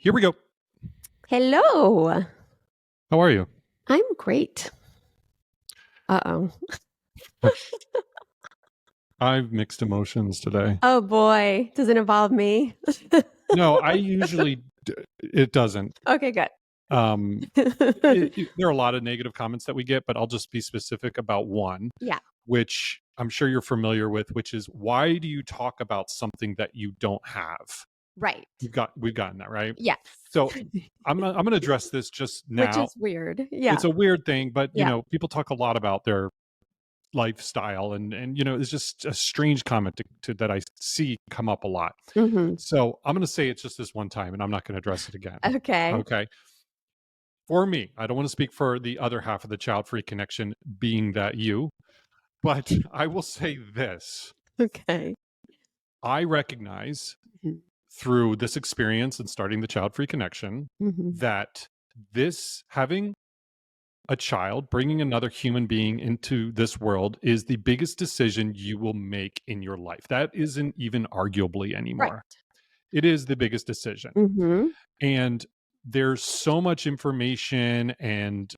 Here we go. Hello. How are you? I'm great. Uh-oh. I have mixed emotions today. Oh boy. Does it involve me? No, it doesn't. Okay, good. There are a lot of negative comments that we get, but I'll just be specific about one, Yeah. which I'm sure you're familiar with, which is, why do you talk about something that you don't have? Right. We've gotten that, right? Yes. So I'm going to address this just Which now. is weird. Yeah. It's a weird thing, but Yeah. people talk a lot about their lifestyle, and it's just a strange comment that I see come up a lot. Mm-hmm. So I'm going to say it's just this one time, and I'm not going to address it again. Okay. For me, I don't want to speak for the other half of the child-free connection, being that you, but I will say this. Okay. I recognize through this experience and starting the child-free connection that having a child, bringing another human being into this world, is the biggest decision you will make in your life. That isn't even arguably anymore. Right. It is the biggest decision. Mm-hmm. And there's so much information and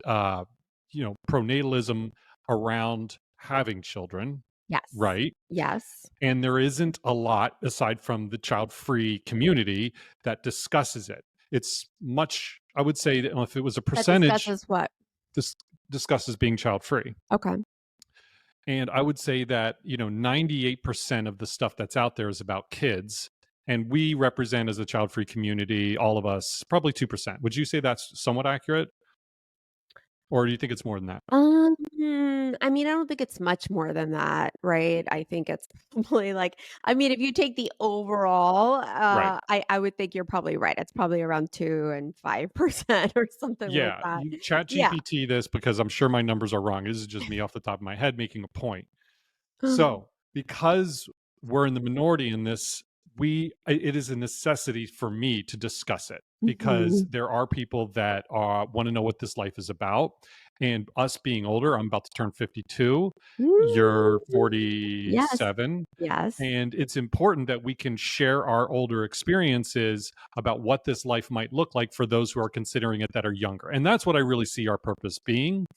pronatalism around having children. Yes. Right. Yes. And there isn't a lot aside from the child-free community that discusses it. It's much, I would say, that if it was a percentage, that discusses what? Discusses being child-free. Okay. And I would say that 98% of the stuff that's out there is about kids, and we represent, as a child-free community, all of us, probably 2%. Would you say that's somewhat accurate, or do you think it's more than that? I mean, I don't think it's much more than that, right? I think it's probably if you take the overall, Right. I would think you're probably right. It's probably around 2 and 5% or something like Yeah, that. you chat Yeah. GPT this, because I'm sure my numbers are wrong. This is just me off the top of my head making a point. So, because we're in the minority in this, it is a necessity for me to discuss it, because there are people that want to know what this life is about. And us being older, I'm about to turn 52. You're 47. Yes. And it's important that we can share our older experiences about what this life might look like for those who are considering it that are younger. And that's what I really see our purpose being.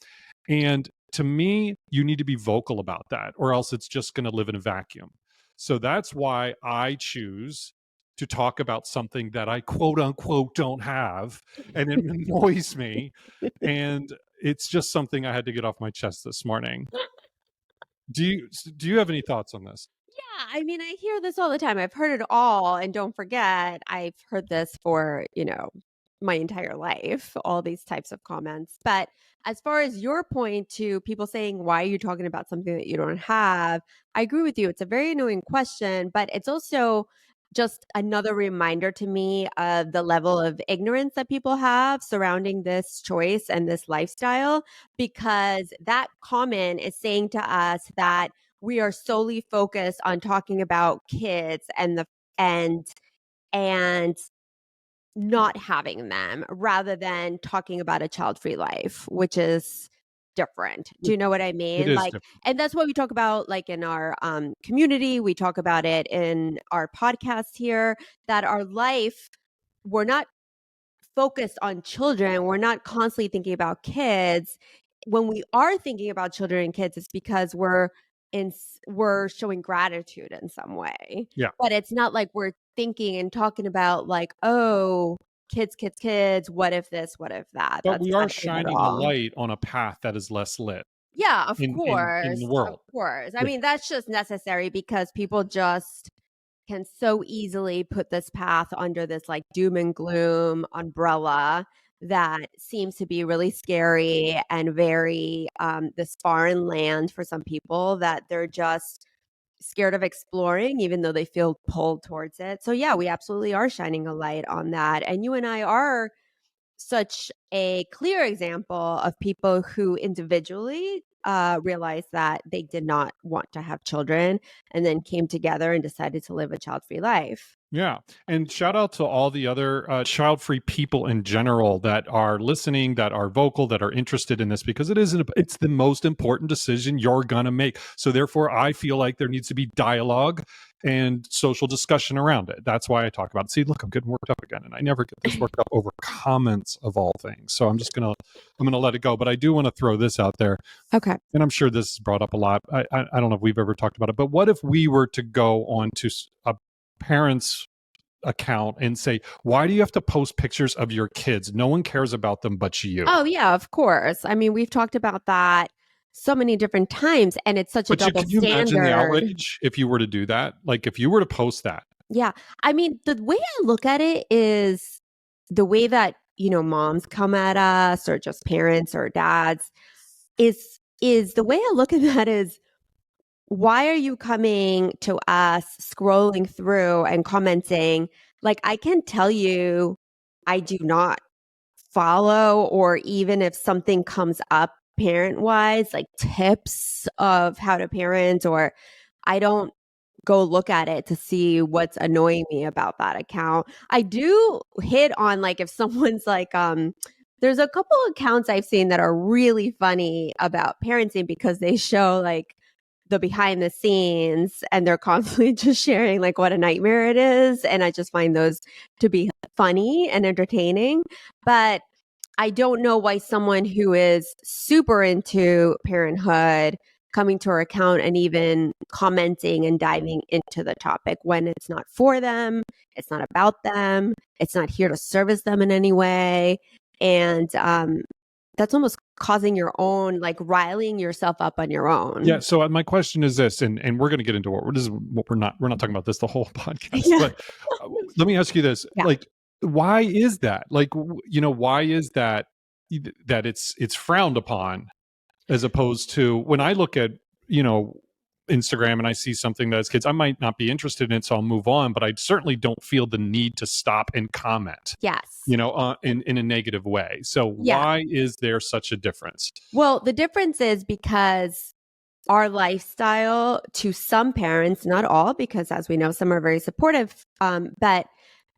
And to me, you need to be vocal about that, or else it's just going to live in a vacuum. So that's why I choose to talk about something that I quote unquote don't have, and it annoys me. And it's just something I had to get off my chest this morning. Do you have any thoughts on this? Yeah, I mean, I hear this all the time. I've heard it all, and don't forget, I've heard this for, my entire life, all these types of comments. But as far as your point to people saying, why are you talking about something that you don't have? I agree with you. It's a very annoying question, but it's also just another reminder to me of the level of ignorance that people have surrounding this choice and this lifestyle, because that comment is saying to us that we are solely focused on talking about kids and not having them, rather than talking about a child-free life, which is different. Do you know what I mean? It is different. And that's what we talk about, in our community. We talk about it in our podcast here, that our life, we're not focused on children. We're not constantly thinking about kids. When we are thinking about children and kids, it's because we're showing gratitude in some way. Yeah. But it's not like we're thinking and talking about oh, kids, what if this, what if that? But That's we are not it at shining a all. light on a path that is less lit. Yeah, of in course. the world. Of course. I mean, that's just necessary, because people just can so easily put this path under this doom and gloom umbrella that seems to be really scary and very this foreign land for some people, that they're just scared of exploring, even though they feel pulled towards it. So yeah, we absolutely are shining a light on that. And you and I are such a clear example of people who individually realized that they did not want to have children, and then came together and decided to live a child-free life. Yeah. And shout out to all the other child-free people in general that are listening, that are vocal, that are interested in this, because it's the most important decision you're going to make. So therefore, I feel like there needs to be dialogue and social discussion around it. That's why I talk about it. See, look, I'm getting worked up again, and I never get this worked up over comments of all things. So I'm gonna let it go. But I do want to throw this out there, Okay. and I'm sure this is brought up a lot. I don't know if we've ever talked about it, but what if we were to go on to a parent's account and say, why do you have to post pictures of your kids? No one cares about them but you. Oh, yeah, of course. I mean, we've talked about that so many different times, and it's such a But double could you imagine the standard. outrage if you were to do that? Like if you were to post that? Yeah. I mean, the way I look at it is the way that, moms come at us or just parents or dads is the way I look at that is why are you coming to us scrolling through and commenting? Like I can tell you I do not follow, or even if something comes up parent wise, like tips of how to parent, or I don't go look at it to see what's annoying me about that account. I do hit on like if someone's like, there's a couple accounts I've seen that are really funny about parenting because they show like the behind the scenes and they're constantly just sharing like what a nightmare it is. And I just find those to be funny and entertaining. But I don't know why someone who is super into parenthood coming to our account and even commenting and diving into the topic when it's not for them, it's not about them, it's not here to service them in any way. And that's almost causing your own, like riling yourself up on your Yeah. own. So my question is this, and we're going to get into what we're not talking about this the whole podcast, Yeah. but let me ask you this: Yeah. like, why is that? Like, why is that that it's frowned upon as opposed to when I look at you know Instagram and I see something that has kids, I might not be interested in it, so I'll move on. But I certainly don't feel the need to stop and comment, Yes. in a negative way. So Yeah. why is there such a difference? Well, the difference is because our lifestyle to some parents, not all, because as we know, some are very supportive, but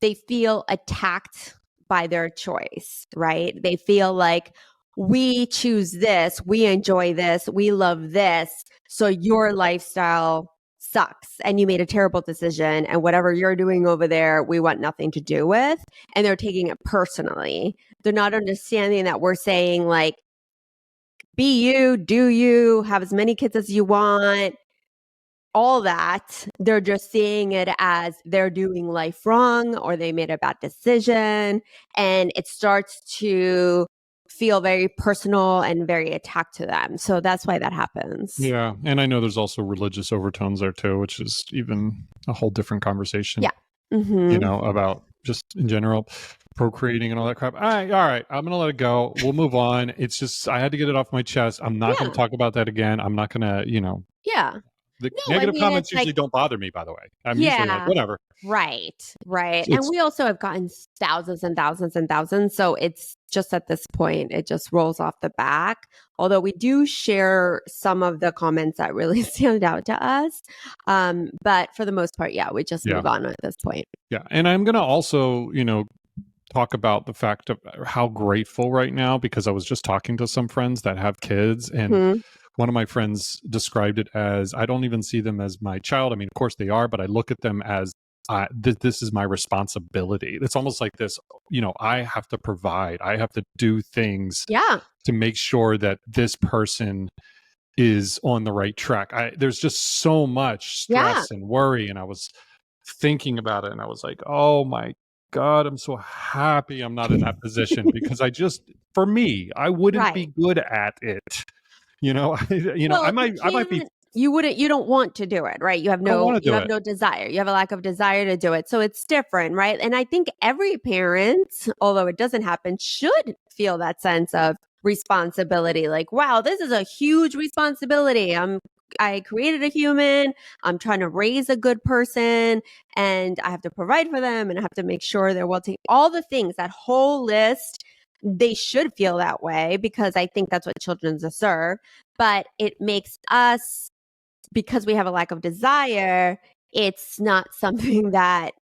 they feel attacked by their choice, right? They feel like we choose this, we enjoy this, we love this. So your lifestyle sucks and you made a terrible decision. And whatever you're doing over there, we want nothing to do with. And they're taking it personally. They're not understanding that we're saying, like, be you, do you, have as many kids as you want, all that. They're just seeing it as they're doing life wrong or they made a bad decision. And it starts to feel very personal and very attacked to them. So that's why that happens. Yeah, and I know there's also religious overtones there too, which is even a whole different conversation. Yeah. Mm-hmm. About just in general procreating and all that crap. All right, I'm gonna let it go. We'll move on. It's just I had to get it off my chest. I'm not gonna Yeah. talk about that again. I'm not gonna, Yeah. the No, I negative mean, it's comments like, usually don't bother me. By the way, I'm usually like yeah. whatever. Right, right. And It's we also have gotten thousands and thousands and thousands. So it's just at this point, it just rolls off the back. Although we do share some of the comments that really stand out to us. But for the most part, yeah, we just yeah, move on at this point. yeah, and I'm gonna also talk about the fact of how grateful right now, because I was just talking to some friends that have kids, and Hmm. one of my friends described it as, I don't even see them as my child. I mean, of course they are, but I look at them as this is my responsibility. It's almost like this, I have to provide, I have to do things Yeah. to make sure that this person is on the right track. There's just so much Yeah. stress and worry. And I was thinking about it and I was like, oh my God, I'm so happy I'm not in that position, because for me, I wouldn't be Right. good at it. Well, I might be, you don't want to do it, right? I don't want to You do have it. no desire. You have a lack of desire to do it. So it's different, right? And I think every parent, although it doesn't happen, should feel that sense of responsibility. Like, wow, this is a huge responsibility. I created a human. I'm trying to raise a good person and I have to provide for them and I have to make sure they're well taken. All the things, that whole list, they should feel that way because I think that's what children deserve. But it makes us, because we have a lack of desire, it's not something that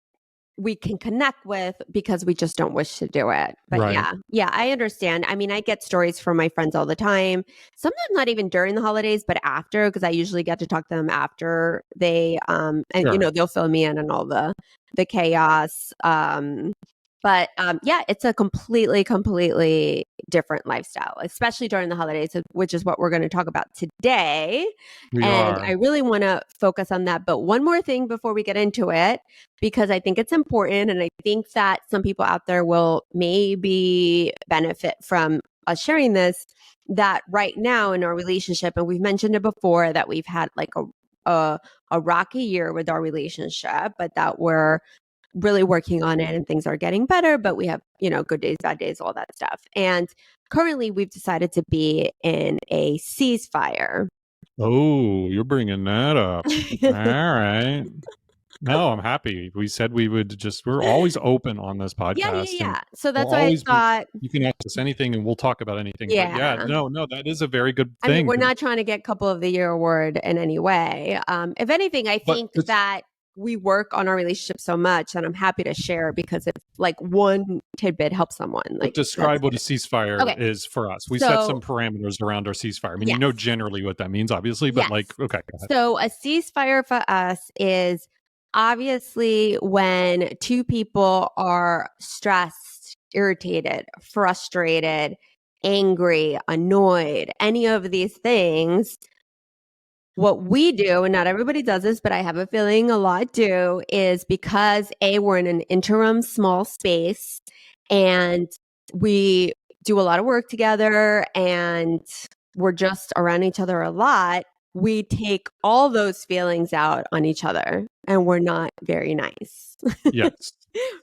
we can connect with because we just don't wish to do it. But Right. yeah, I understand. I mean, I get stories from my friends all the time. Sometimes not even during the holidays, but after, because I usually get to talk to them after they and Sure. they'll fill me in on all the chaos. Yeah, it's a completely different lifestyle, especially during the holidays, which is what we're going to talk about today. We And I are. really want to focus on that. But one more thing before we get into it, because I think it's important. And I think that some people out there will maybe benefit from us sharing this, that right now in our relationship, and we've mentioned it before, that we've had like a rocky year with our relationship, but that we're really working on it and things are getting better, but we have, good days, bad days, all that stuff. And currently we've decided to be in a ceasefire. Oh, you're bringing that up. All right. No, I'm happy. We said we're always open on this podcast, and Yeah. So we'll that's why I always be, thought, you can ask us anything and we'll talk about anything. But yeah, yeah. no, that is a very good I mean, thing. we're not trying to get couple of the year award in any way. If anything, I But think that we work on our relationship so much that I'm happy to share, because if like one tidbit helps someone, like that's describe what a good. ceasefire Okay. is for us. We set some So parameters around our ceasefire. I mean, yes. generally what that means, obviously, but Yes. like, okay, go ahead. So a ceasefire for us is obviously when two people are stressed, irritated, frustrated, angry, annoyed, any of these things. What we do, and not everybody does this, but I have a feeling a lot do, is because we're in an interim small space and we do a lot of work together and we're just around each other a lot. We take all those feelings out on each other and we're not very nice. Yes.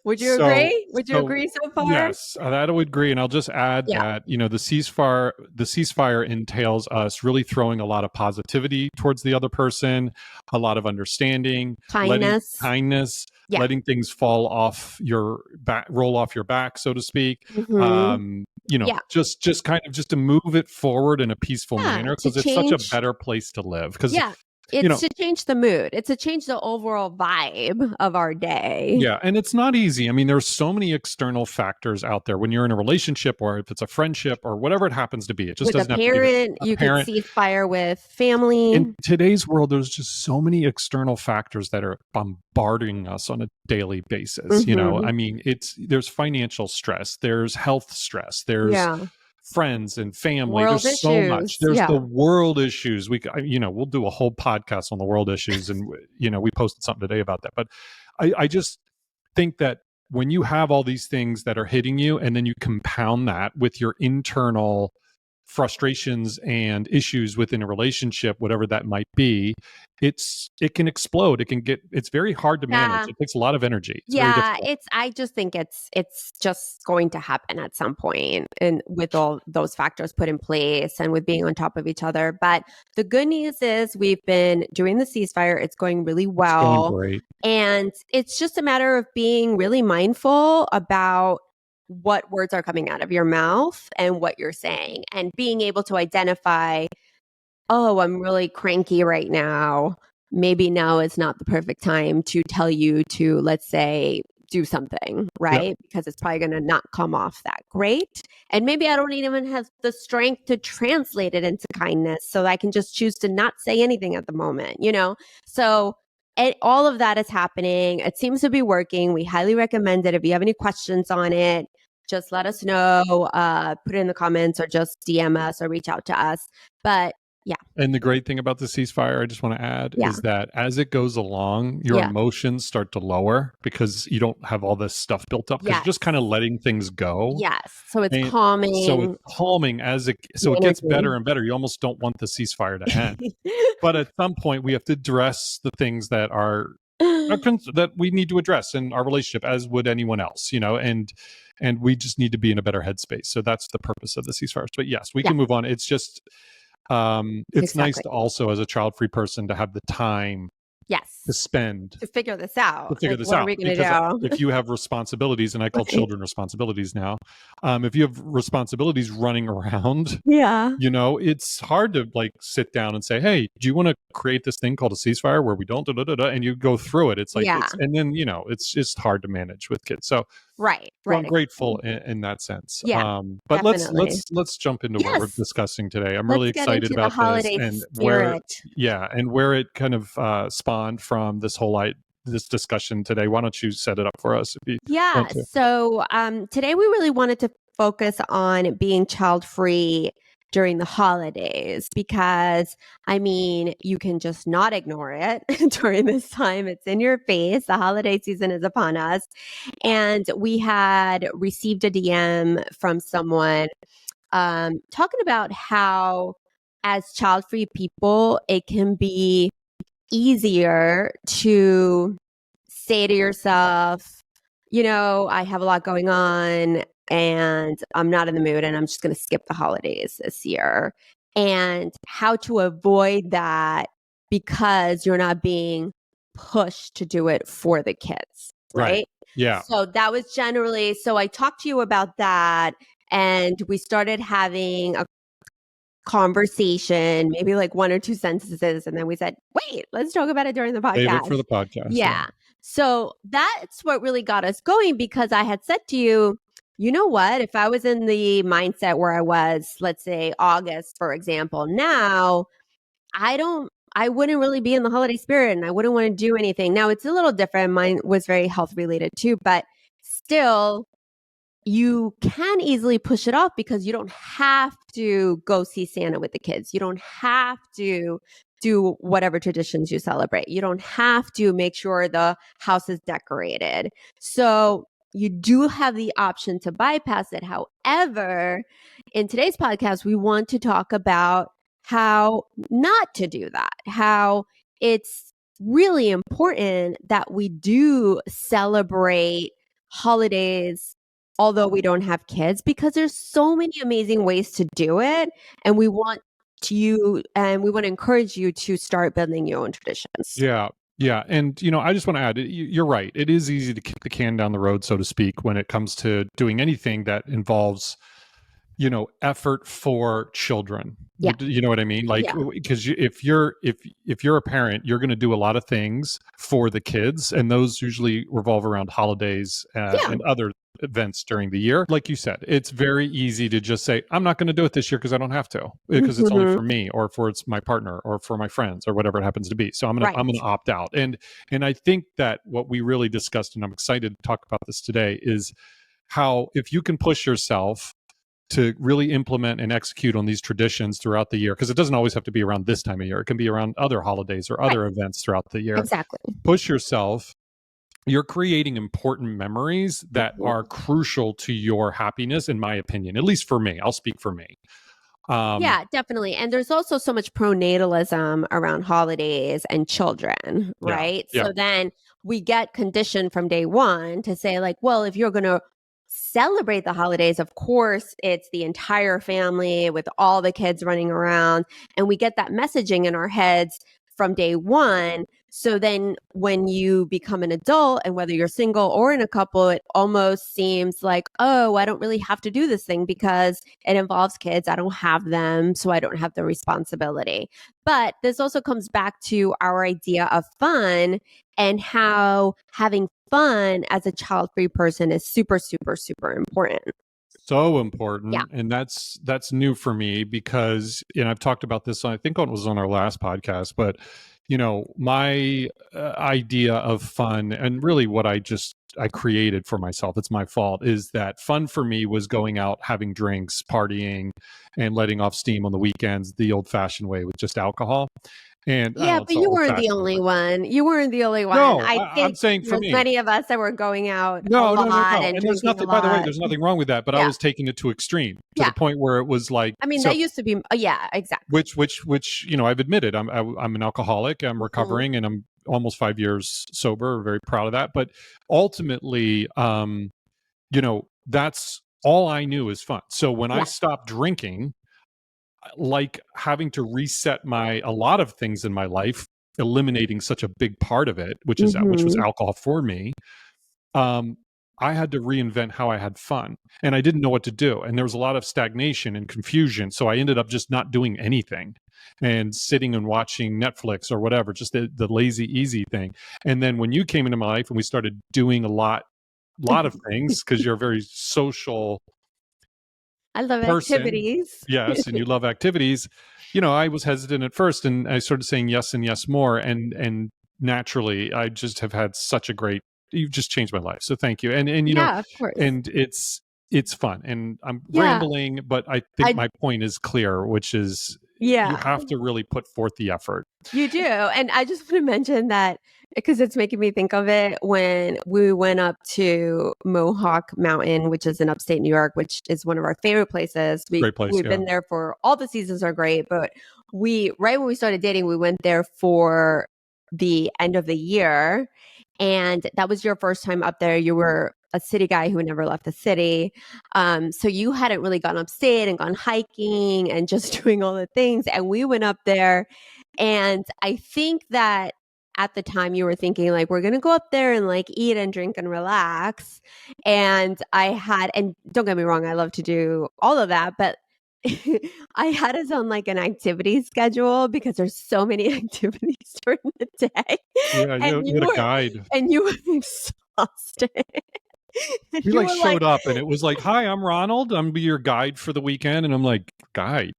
Would you So, agree? Would you agree so far? yes, that I would agree, and I'll just add Yeah. that the ceasefire entails us really throwing a lot of positivity towards the other person, a lot of understanding, Kindness. Yeah. letting things fall off your back, roll off your back, so to speak. Mhm. Yeah. Just kind of just to move it forward in a peaceful Yeah. manner, To because it's such a change. better place to live. Because Yeah. you It's know to change the mood. It's to change the overall vibe of our day. Yeah, and it's not easy. I mean, there's so many external factors out there when you're in a relationship, or if it's a friendship or whatever it happens to be. It just With a doesn't have to be that. parent, A you could parent. see fire with family. In today's world, there's just so many external factors that are bombarding us on a daily basis. Mhm. I mean, there's financial stress, there's health stress, there's Yeah. friends and family. World There's so much. issues. There's the Yeah. world issues. We'll do a whole podcast on the world issues, and we posted something today about that. But I just think that when you have all these things that are hitting you, and then you compound that with your internal frustrations and issues within a relationship, whatever that might be, it can explode. It's very hard to manage. Yeah. It takes a lot of energy. It's very Yeah, difficult. I just think it's just going to happen at some point, and with all those factors put in place and with being on top of each other. But the good news is we've been doing the ceasefire. It's going really It's going well. great. And it's just a matter of being really mindful about what words are coming out of your mouth and what you're saying, and being able to identify, oh, I'm really cranky right now. Maybe now is not the perfect time to tell you to, let's say, do something, Yep. right? Because it's probably going to not come off that great. And maybe I don't even have the strength to translate it into kindness. So I can just choose to not say anything at the moment, So all of that is happening. It seems to be working. We highly recommend it. If you have any questions on it, just let us know, put it in the comments or just DM us or reach out to us. But yeah. And the great thing about the ceasefire, I just want to add, Yeah. is that as it goes along, your Yeah. emotions start to lower because you don't have all this stuff built up, because you're just kind of letting things go. Yes. So it's And calming. so it's calming so it gets better and better. You almost don't want the ceasefire to end. But at some point, we have to address the things that that we need to address in our relationship, as would anyone else, and we just need to be in a better headspace. So that's the purpose of the ceasefires. But yes, we can move on. It's just it's nice Exactly. to also, as a child-free person, to have the time Yes. to spend To figure this to out. figure Like, this what are out. we gonna Because do? if you have responsibilities, and I call Right. children responsibilities now, if you have responsibilities running around, Yeah. it's hard to like sit down and say, "Hey, do you want to create this thing called a ceasefire where we don't da, da, da, da," and you go through it. It's like Yeah. and then it's just hard to manage with kids. Right. So I'm Right. grateful Exactly. in that sense. Yeah, But definitely. let's jump into what we're Yes. discussing today. I'm really Let's get excited into the about this holiday and spirit. where it kind of spawned from this discussion today. Why don't you set it up for us if you want Yeah. to? So today we really wanted to focus on being child free during the holidays because I mean, you can just not ignore it during this time. It's in your face. The holiday season is upon us. And we had received a DM from someone talking about how, as child free people, it can be easier to say to yourself, I have a lot going on and I'm not in the mood and I'm just going to skip the holidays this year. And how to avoid that because you're not being pushed to do it for the kids, Right. right? Yeah. So that was generally, so I talked to you about that and we started having a conversation, maybe like one or two sentences. And then we said, wait, let's talk about it during the Save it podcast. for the podcast. Yeah. Yeah. So that's what really got us going because I had said to you, you know what? If I was in the mindset where I was, let's say August, for example, now I wouldn't really be in the holiday spirit and I wouldn't want to do anything. Now it's a little different. Mine was very health related too, but still, you can easily push it off because you don't have to go see Santa with the kids. You don't have to do whatever traditions you celebrate. You don't have to make sure the house is decorated. So you do have the option to bypass it. However, in today's podcast, we want to talk about how not to do that, how it's really important that we do celebrate holidays although we don't have kids because there's so many amazing ways to do it and we want to encourage you to start building your own traditions. Yeah. Yeah. And, I just want to add, you're right. It is easy to kick the can down the road, so to speak, when it comes to doing anything that involves, effort for children. Yeah. You know what I mean? Like, Yeah. because if you're a parent, you're going to do a lot of things for the kids, and those usually revolve around holidays Yeah. and other events during the year. Like you said, it's very easy to just say, I'm not going to do it this year because I don't have to, because it's only Mhm. for me or for it's my partner or for my friends or whatever it happens to be. So Right. I'm gonna opt out. And I think that what we really discussed, and I'm excited to talk about this today, is how if you can push yourself to really implement and execute on these traditions throughout the year, because it doesn't always have to be around this time of year. It can be around other holidays or Right. other events throughout the year. Exactly. Push yourself. You're creating important memories that Mhm. are crucial to your happiness, in my opinion, at least for me. I'll speak for me. Yeah, definitely. And there's also so much pronatalism around holidays and children, Yeah. right? Yeah. So then we get conditioned from day one to say, like, well, if you're going to celebrate the holidays, of course, it's the entire family with all the kids running around. And we get that messaging in our heads from day one. So then when you become an adult and whether you're single or in a couple, it almost seems like, oh, I don't really have to do this thing because it involves kids. I don't have them, so I don't have the responsibility. But this also comes back to our idea of fun and how having fun as a child-free person is super, super, super important. So Yeah. important. And that's new for me because, and I've talked about this, I think it was on our last podcast, but my idea of fun, and really what I created for myself, it's my fault, is that fun for me was going out, having drinks, partying, and letting off steam on the weekends the old fashioned way with just alcohol. And I don't Yeah, know, it's but you old weren't the fashioned. only one. You weren't the only one. No, I I'm think saying for there's me. many of us that were going out a No, no, no, lot no. and And there's drinking a nothing, by the way, lot. there's nothing wrong with that, but I Yeah. was taking it to extreme, to Yeah. the point where it was like, I mean, so that used to be, yeah, exactly. which I've admitted, I'm an alcoholic, I'm Mhm. recovering, and I'm almost 5 years sober, very proud of that. But ultimately, that's all I knew is fun. So when I Yeah. stopped drinking, like having to reset a lot of things in my life eliminating such a big part of it, which was Mhm. alcohol for me, um, I had to reinvent how I had fun, and I didn't know what to do, and there was a lot of stagnation and confusion, so I ended up just not doing anything and sitting and watching Netflix or whatever, just the lazy easy thing. And then when you came into my life and we started doing a lot of things, because you're a very social I love person, activities. yes, and you love activities, I was hesitant at first, and I started saying yes and yes more, and naturally I just have had such a great, you've just changed my life, so thank you. And Yeah, of course. and it's fun, and I'm Yeah, rambling, but I think I my point is clear, which is you yeah. have to really put forth the effort. You do, and I just want to mention that because it's making me think of it when we went up to Mohawk Mountain, which is in upstate New York, which is one of our favorite places. Great place, We've yeah. been there for all the seasons are great, but we right when we started dating, we went there for the end of the year, and that was your first time up there. You were a city guy who never left the city. So you hadn't really gone upstate and gone hiking and just doing all the things. And we went up there and I think that at the time you were thinking like we're going to go up there and like eat and drink and relax. And don't get me wrong, I love to do all of that, but I had us on like an activity schedule because there's so many activities during the day. Yeah, And you had a guide. you were exhausted. And We you like were like, showed up and it was like, "Hi, I'm Ronald. I'm be your guide for the weekend." And I'm like, "Guide?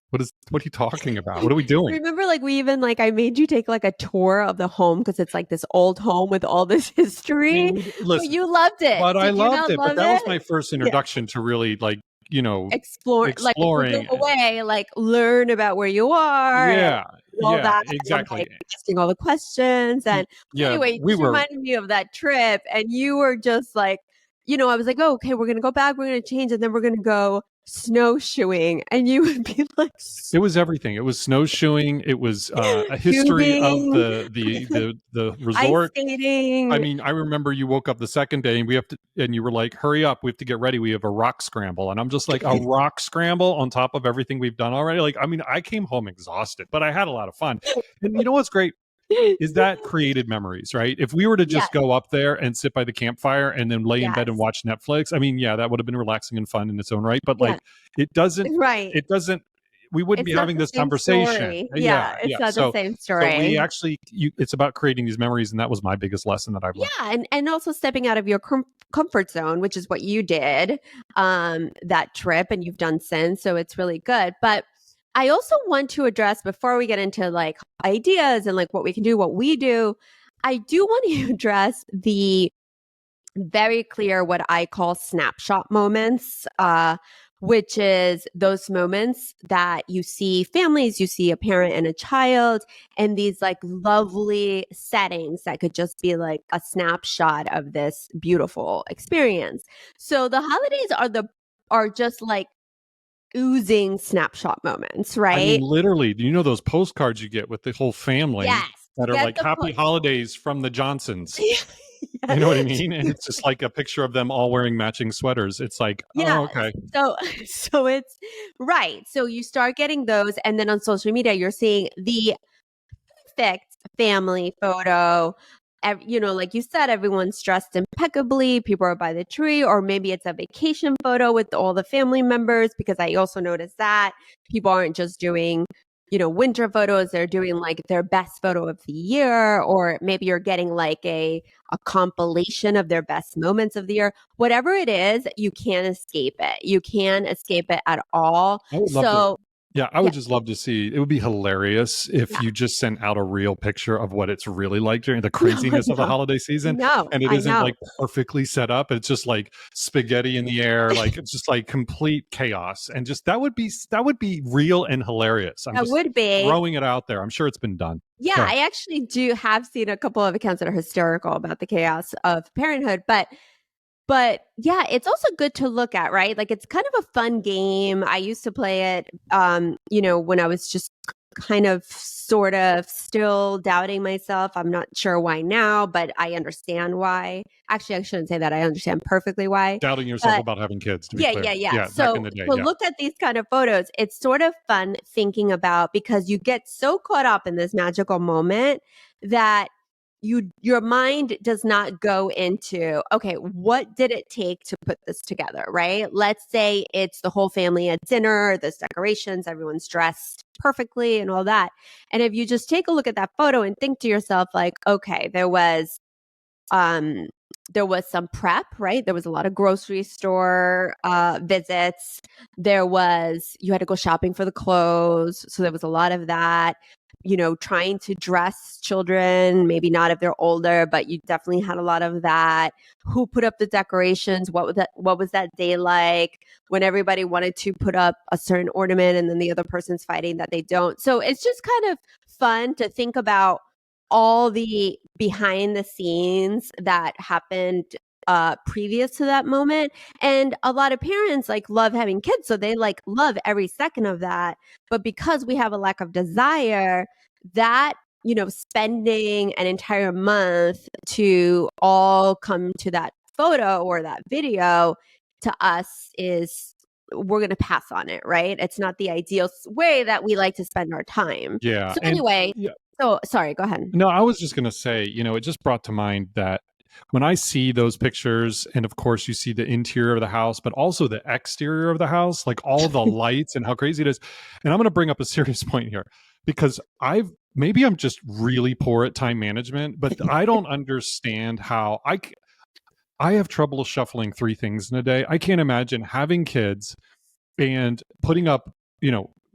What are you talking about? What are we doing?" remember, like, we even like I made you take like a tour of the home because it's like this old home with all this history, And but listen, you loved it. but I Did you loved not it, but love that was it? my first Yeah. introduction to really, like, Explore like if we go exploring. away, like learn about where you are and Yeah, all yeah, that, and I'm exactly. like asking all the questions. Y And yeah, anyway, it we just were reminded me of that trip. And you were just like, I was like, oh, okay, we're gonna go back, we're gonna change, and then we're gonna go snowshoeing. And you would be like it was everything. It was snowshoeing, it was, a history of tubing, the ice resort. I skating. mean, I remember you woke up the second day and you were like, "Hurry up, we have to get ready. We have a rock scramble." And I'm just like, "A rock scramble on top of everything we've done already?" Like, I mean, I came home exhausted, but I had a lot of fun. And you know what's great is that created memories, right? If we were to just Yes, go up there and sit by the campfire and then lay in bed and yes, watch Netflix, I mean, yeah, that would have been relaxing and fun in its own right, but yeah, like it doesn't right. it doesn't we wouldn't be It's not having the this same conversation. story. Yeah, Yeah, yeah. it's not the same So we story. actually it's about creating these memories, and that was my biggest lesson that I've Yeah, learned. and also stepping out of your comfort zone, which is what you did, that trip, and you've done since, so it's really good. But I also want to address before we get into like ideas and like what we can do, what we do, I do want to address the very clear what I call snapshot moments, which is those moments that you see families, you see a parent and a child, and these like lovely settings that could just be like a snapshot of this beautiful experience. So the holidays are just like oozing snapshot moments, I mean, right? literally, do you know those postcards you get with the whole family Yes. that are Get like the "Happy Holidays from the Johnsons"? You know what I yeah. mean? And it's just like a picture of them all wearing matching sweaters. It's like, Yeah. "Oh, okay." So so it's right. So you start getting those and then on social media you're seeing the perfect family photo. Like you said, everyone's dressed impeccably. People are by the tree, or maybe it's a vacation photo with all the family members. Because I also noticed that people aren't just doing, winter photos. They're doing like their best photo of the year, or maybe you're getting like a compilation of their best moments of the year. Whatever it is, you can't escape it. You can't escape it at all. I would love to. So Yeah, I yeah, would just love to see. It would be hilarious if yeah. you just sent out a real picture of what it's really like during the No, I craziness of the know. holiday season, No, and it I isn't know. like perfectly set up. It's just like spaghetti in the air, like it's just like complete chaos, and just that would be real and hilarious. I'm That just would be. throwing it out there. I'm sure it's been done. Yeah, Yeah. I actually do have seen a couple of accounts that are hysterical about the chaos of parenthood, but yeah, it's also good to look at, right? Like it's kind of a fun game. I used to play it when I was just kind of sort of still doubting myself. I'm not sure why now, but I understand why. Actually, I shouldn't say that. I understand perfectly why. Doubting yourself But about having kids, to be yeah, clear. yeah, yeah. Yeah, back in So the day. to Yeah. look at these kind of photos, it's sort of fun thinking about, because you get so caught up in this magical moment that your mind does not go into, okay, what did it take to put this together, right? Let's say it's the whole family at dinner, there's decorations, everyone's dressed perfectly and all that. And if you just take a look at that photo and think to yourself like, okay, um there was some prep, right? There was a lot of grocery store visits. You had to go shopping for the clothes. So there was a lot of that, trying to dress children, maybe not if they're older, but you definitely had a lot of that. Who put up the decorations? What was that day like when everybody wanted to put up a certain ornament and then the other person's fighting that they don't? So it's just kind of fun to think about all the behind the scenes that happened previous to that moment. And a lot of parents like love having kids, so they like love every second of that. But because we have a lack of desire, that spending an entire month to all come to that photo or that video, to us is, we're going to pass on it, right? It's not the ideal way that we like to spend our time. Yeah. So And anyway, yeah, so sorry, go ahead. no, I was just going to say, it just brought to mind that when I see those pictures, and of course you see the interior of the house, but also the exterior of the house, like all the lights and how crazy it is. And I'm going to bring up a serious point here, because maybe I'm just really poor at time management, but I don't understand how I have trouble shuffling 3 things in a day. I can't imagine having kids and putting up,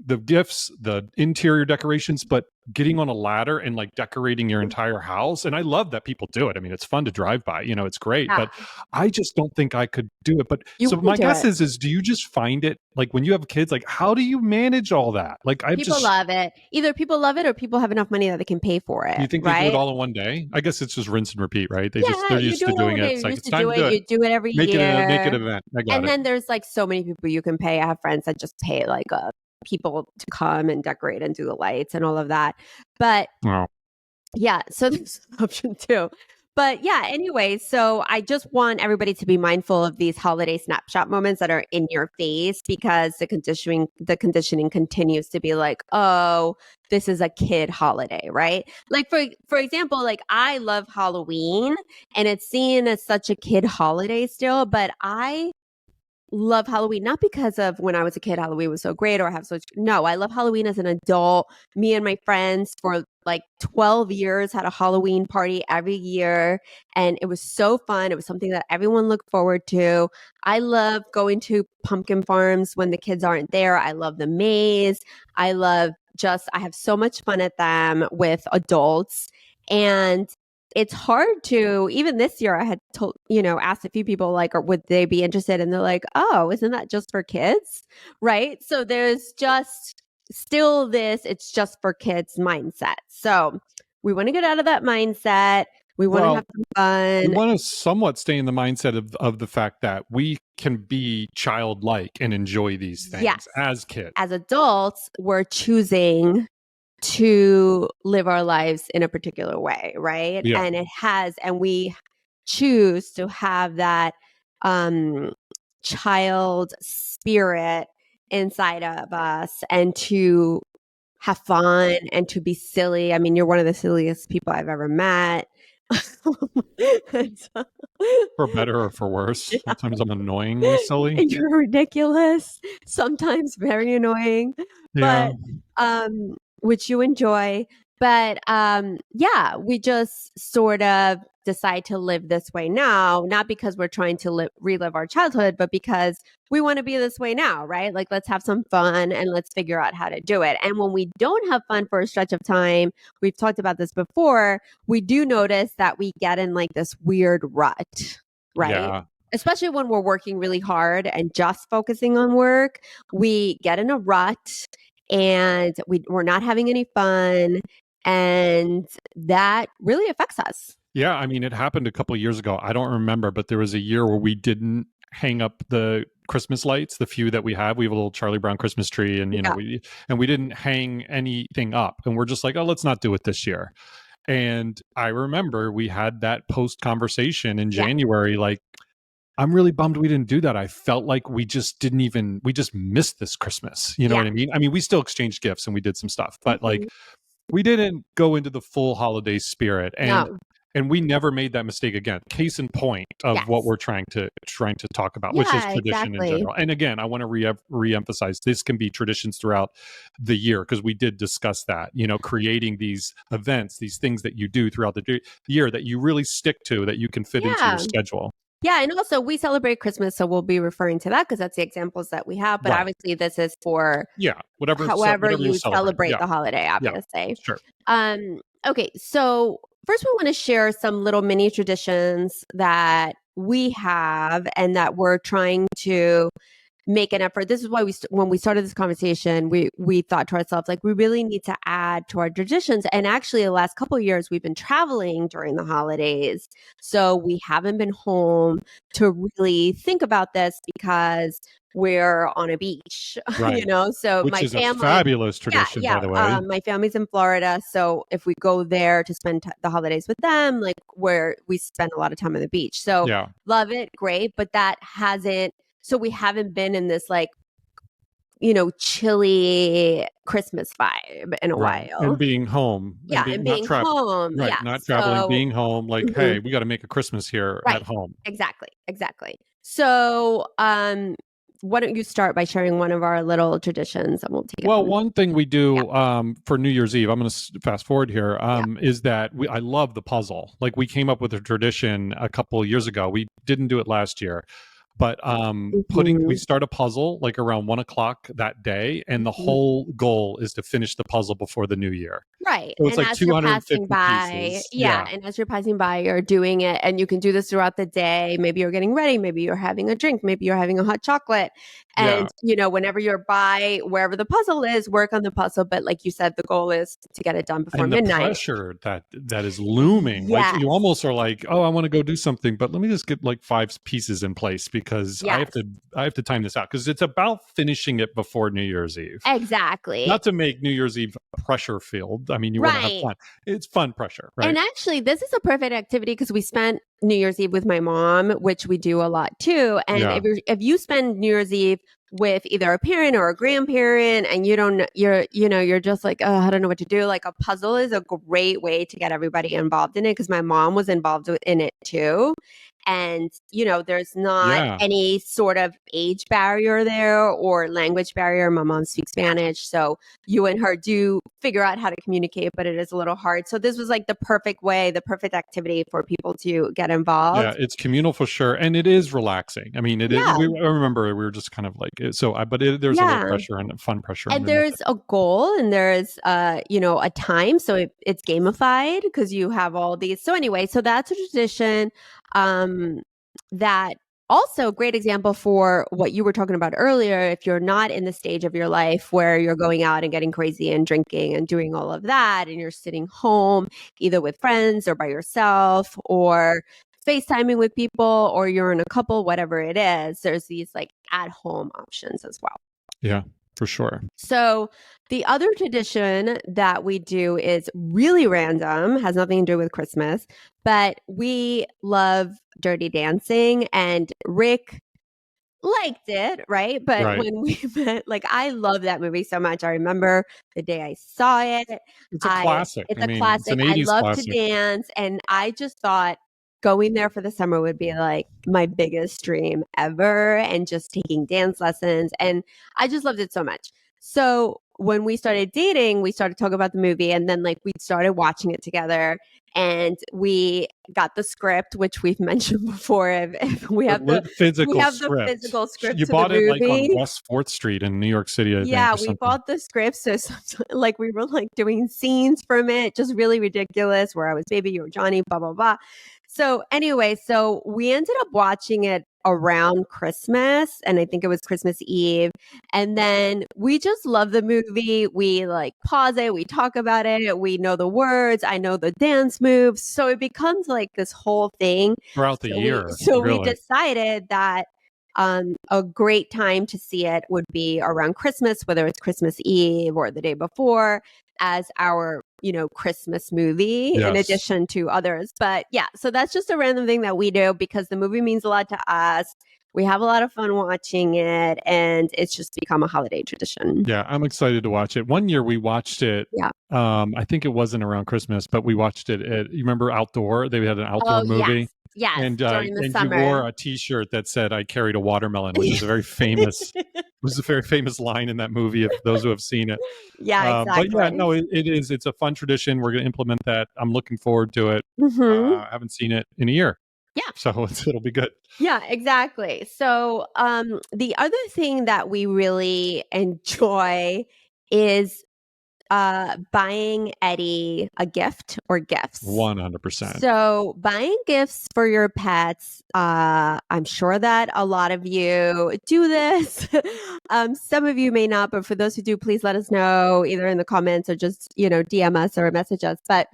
the gifts, the interior decorations, but getting on a ladder and like decorating your entire house. And I love that people do it. I mean, it's fun to drive by, it's great, Yeah, but I just don't think I could do it. But you so wouldn't my do guess it. is do you just find it like when you have kids, like how do you manage all that? Like People love it. Either people love it or people have enough money that they can pay for do you it, think they do it right? all in one day? I guess it's just rinse and repeat, right? Yeah, They're you used do to it all doing it. day. It's You like, used it's to time do to it. do it. You do it every Make it year. an event. I got And it. then there's like so many people you can pay. I have friends that just pay like people to come and decorate and do the lights and all of that. But Wow. yeah, so there's an option too. But yeah, anyway, so I just want everybody to be mindful of these holiday snapshot moments that are in your face, because the conditioning continues to be like, oh, this is a kid holiday, right? Like for example, like I love Halloween and it's seen as such a kid holiday still, but I love Halloween, not because of when I was a kid, Halloween was so great or I have such, no, I love Halloween as an adult. Me and my friends for like 12 years had a Halloween party every year and it was so fun. It was something that everyone looked forward to. I love going to pumpkin farms when the kids aren't there. I love the maze. I have so much fun at them with adults. And it's hard to, even this year I had told, asked a few people like, or would they be interested? And they're like, oh, isn't that just for kids? Right. So there's just still this, it's just for kids mindset. So we want to get out of that mindset. We want to have Well, some we fun. want to somewhat stay in the mindset of the fact that we can be childlike and enjoy these Yes. things as kids. As adults, we're choosing to live our lives in a particular way, right? Yeah. And we choose to have that um child spirit inside of us and to have fun and to be silly. I mean, you're one of the silliest people I've ever met. And so- For better or for worse. Sometimes I'm annoyingly silly. You're ridiculous, sometimes very annoying, Yeah. but which you enjoy. But yeah, we just sort of decide to live this way now, not because we're trying to relive our childhood, but because we want to be this way now, right? Like, let's have some fun and let's figure out how to do it. And when we don't have fun for a stretch of time, we've talked about this before, we do notice that we get in like this weird rut, right? Yeah. Especially when we're working really hard and just focusing on work, we get in a rut and we're not having any fun. And that really affects us. Yeah, I mean, it happened a couple of years ago. I don't remember, but there was a year where we didn't hang up the Christmas lights, the few that we have. We have a little Charlie Brown Christmas tree, and Yeah. we didn't hang anything up, and we're just like, oh, let's not do it this year. And I remember we had that post conversation in Yeah. January, like, I'm really bummed we didn't do that. I felt like we just missed this Christmas. You know Yeah. what I mean? I mean, we still exchanged gifts and we did some stuff, but like, Mhm. we didn't go into the full holiday spirit. No. And we never made that mistake again. Case in point of what Yes. we're trying to talk about, which is Yeah, tradition in exactly. general. And again, I want to re-emphasize this can be traditions throughout the year, because we did discuss that, creating these events, these things that you do throughout the year that you really stick to, that you can fit into your Yeah. schedule. Yeah, and also we celebrate Christmas, so we'll be referring to that because that's the examples that we have, but Right. obviously this is for Yeah. however Whatever you you celebrate. celebrate Yeah. the holiday, Yeah. obviously. Sure. Okay, so first we wanna share some little mini traditions that we have and that we're trying to make an effort. This is why when we started this conversation, we thought to ourselves, like, we really need to add to our traditions. And actually, the last couple of years, we've been traveling during the holidays, so we haven't been home to really think about this because we're on a beach, Right. So Which my is a family, fabulous yeah, tradition, by yeah. the way. My family's in Florida, so if we go there to spend the holidays with them, like where we spend a lot of time on the beach, so Yeah. love it, great. But that hasn't so we haven't been in this like, chilly Christmas vibe in a Right. And while. being home and Yeah, being and not being home. right, Yeah. not traveling, So being home, like, mhm, hey, we got to make a Christmas here at right. home. Exactly. Exactly. So, why don't you start by sharing one of our little traditions and we'll take it Well, from there. one thing we Yeah. do for New Year's Eve, I'm going to fast forward here, Yeah. is that I love the puzzle. Like, we came up with a tradition a couple of years ago. We didn't do it last year, but we Mhm, start a puzzle like around 1 o'clock that day, and the mhm. whole goal is to finish the puzzle before the new year. Right, So it's and like as you're passing 250 by, pieces. yeah, Yeah. and as you're passing by, you're doing it, and you can do this throughout the day. Maybe you're getting ready, maybe you're having a drink, maybe you're having a hot chocolate, Yeah. and, whenever you're by wherever the puzzle is, work on the puzzle, but like you said, the goal is to get it done before And the midnight. pressure that is looming, like, you Yes, almost are like, oh, I want to go do something, but let me just get like five pieces in place, because yes, I have to time this out, because it's about finishing it before New Year's Eve. exactly, Not to make New Year's Eve pressure filled. I mean, you want to have right. fun. It's fun pressure, And right? actually, this is a perfect activity because we spent New Year's Eve with my mom, which we do a lot too. And Yeah. if you spend New Year's Eve with either a parent or a grandparent, and you don't, you're just like, oh, I don't know what to do. Like a puzzle is a great way to get everybody involved in it because my mom was involved in it too. And, there's not Yeah. any sort of age barrier there or language barrier. My mom speaks Spanish. So you and her do figure out how to communicate, but it is a little hard. So this was like the perfect way, the perfect activity for people to get Yeah, involved. it's communal for sure, and it is relaxing. I mean, it is. Yeah. I remember we were just kind of like, there's a little Yeah. pressure and fun pressure And underneath there's it. a goal and there's a time. So it's gamified because you have all these. So anyway, so that's a tradition that also great example for what you were talking about earlier. If you're not in the stage of your life where you're going out and getting crazy and drinking and doing all of that, and you're sitting home either with friends or by yourself or FaceTiming with people, or you're in a couple, whatever it is, there's these like at home options as well. Yeah, for sure. So the other tradition that we do is really random, has nothing to do with Christmas, but we love Dirty Dancing and Rick liked it, right? But Right. when we met, like I love that movie so much. I remember the day I saw it. It's a I classic. It's I a mean, it's classic. an I 80s love to classic. dance and I just thought going there for the summer would be like my biggest dream ever and just taking dance lessons and I just loved it so much. So when we started dating, we started talking about the movie and then like we started watching it together and we got the script, which we've mentioned before. If The we physical have the script. physical script You to the bought it, like, on movie. West 4th Street in New York City, I think, Yeah, or we something. bought the script, so like we were like doing scenes from it, just really ridiculous. Where I was baby, you were Johnny, blah blah blah. So anyway, so we ended up watching it around Christmas, and I think it was Christmas Eve. And then we just love the movie. We like pause it, we talk about it, we know the words, I know the dance moves, so it becomes like this whole thing. Throughout the year, So we really. decided that A great time to see it would be around Christmas, whether it's Christmas Eve or the day before, as our, Christmas movie in Yes. addition to others. But yeah, so that's just a random thing that we do because the movie means a lot to us. We have a lot of fun watching it, and it's just become a holiday tradition. Yeah, I'm excited to watch it. One year we watched it. Yeah. I think it wasn't around Christmas, but we watched it at, you remember Outdoor? They had an outdoor Oh, yes. movie. Yes. During the And you summer. wore a T-shirt that said "I carried a watermelon," which is a very famous was a very famous line in that movie. If those who have seen it, Yeah, but yeah, exactly. no, it is. It's a fun tradition. We're going to implement that. I'm looking forward to it. Hmm. I haven't seen it in a year, Yeah. so it'll be good. Yeah, exactly. So, the other thing that we really enjoy is buying Eddie a gift or gifts. 100%. So, buying gifts for your pets, I'm sure that a lot of you do this. Some of you may not, but for those who do, please let us know either in the comments or just, DM us or message us. But